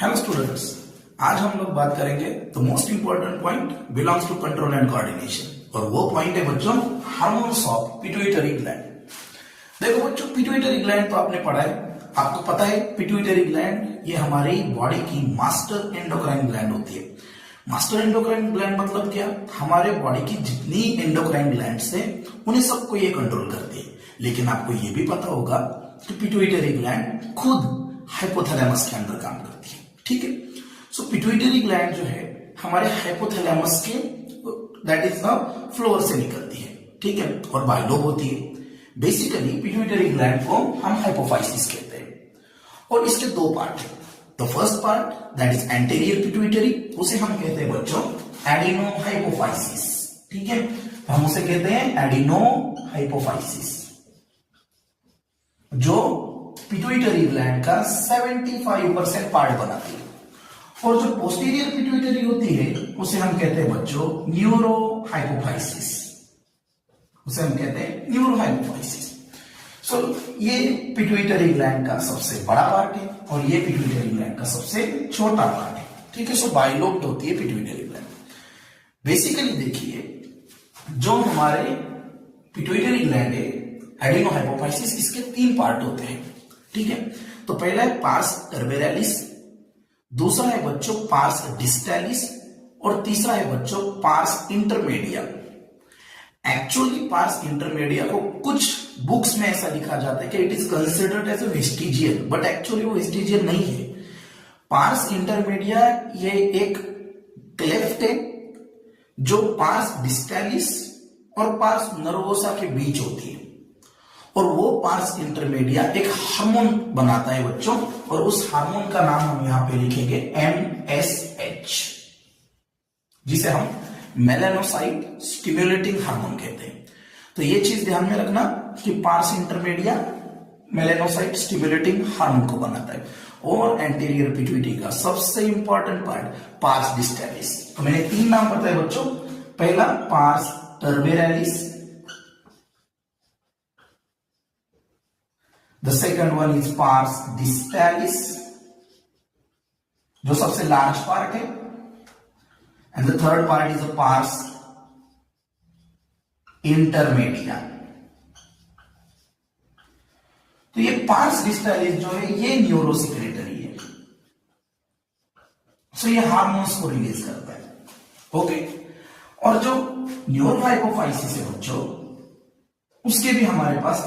Hello students, आज हम लोग बात करेंगे the most important point belongs to control and coordination. और वो पॉइंट है बच्चों हार्मोन्स ऑफ पिट्यूटरी ग्लैंड। देखो बच्चों, पिट्यूटरी ग्लैंड तो आपने पढ़ा है, आपको पता है पिट्यूटरी ग्लैंड ये हमारी बॉडी की मास्टर एंडोक्राइन ग्लैंड होती है। मास्टर एंडोक्राइन ग्लैंड मतलब क्या? हमारे बॉडी की जितनी एंडोक्राइन ग्लैंड्स है उन्हें सबको ये कंट्रोल करती है। लेकिन आपको ये भी पता होगा कि पिट्यूटरी ग्लैंड खुद हाइपोथैलेमस के अंदर काम करती है। ठीक है, सो पिट्यूटरी ग्लैंड जो है हमारे हाइपोथैलेमस के दैट इज द फ्लोर से निकलती है। ठीक है, और बाइलोब होती है। बेसिकली पिट्यूटरी ग्लैंड को हम हाइपोफाइसिस कहते हैं और इसके दो पार्ट है। The first part that is anterior pituitary, उसे हम कहते हैं बच्चों एडिनो हाइपोफाइसिस। ठीक है, हम उसे कहते हैं एडिनो हाइपोफाइसिस, जो पिट्यूटरी ग्लैंड का 75% पार्ट बनाती है। और जो पोस्टीरियर पिट्यूटरी होती है उसे हम कहते हैं बच्चों न्यूरो हाइपोफाइसिस, उसे हम कहते हैं न्यूरो हाइपोफाइसिस। सो ये पिट्यूटरी ग्लैंड का सबसे बड़ा पार्ट है और ये पिट्यूटरी ग्लैंड का सबसे छोटा पार्ट है। ठीक है, सो बाइलोब्ड होती है पिट्यूटरी ग्लैंड। बेसिकली देखिए, जो हमारे पिट्यूटरी ग्लैंड है एडिनो हाइपोफाइसिस, इसके तीन पार्ट होते हैं। ठीक है, तो पहला है पार्स टर्बेरालिस, दूसरा है बच्चों पार्स डिस्टालिस और तीसरा है बच्चों pars intermedia. Actually pars intermedia को कुछ बुक्स में ऐसा लिखा जाता है कि it is considered as a vestigial, but actually वो वेस्टिजियल नहीं है। पार्स इंटरमीडिया ये एक क्लेफ्ट है जो पार्स डिस्टालिस और पार्स नर्वोसा के बीच होती है। और वो पार्स इंटरमीडिया एक हार्मोन बनाता है बच्चों, और उस हार्मोन का नाम हम यहां पे लिखेंगे MSH, जिसे हम मेलानोसाइट स्टिमुलेटिंग हार्मोन कहते हैं। तो ये चीज ध्यान में रखना कि parse intermedia melanocyte stimulating hormone को बनाता है। और एंटीरियर पिट्यूटरी का सबसे इंपॉर्टेंट पार्ट पार्स डिस्टालिस। तो मैंने तीन नाम बताए बच्चों, पहला pars tuberalis, the second one is pars distalis, जो सबसे लार्ज पार्ट है, and the third part is a pars intermedia। तो ये पार्स डिस्टालिस जो है ये न्यूरोसिक्रेटरी है, सो ये हार्मोन्स को रिलीज करता है। ओके, और जो न्यूरो हाइपोफाइसिस है बच्चों, उसके भी हमारे पास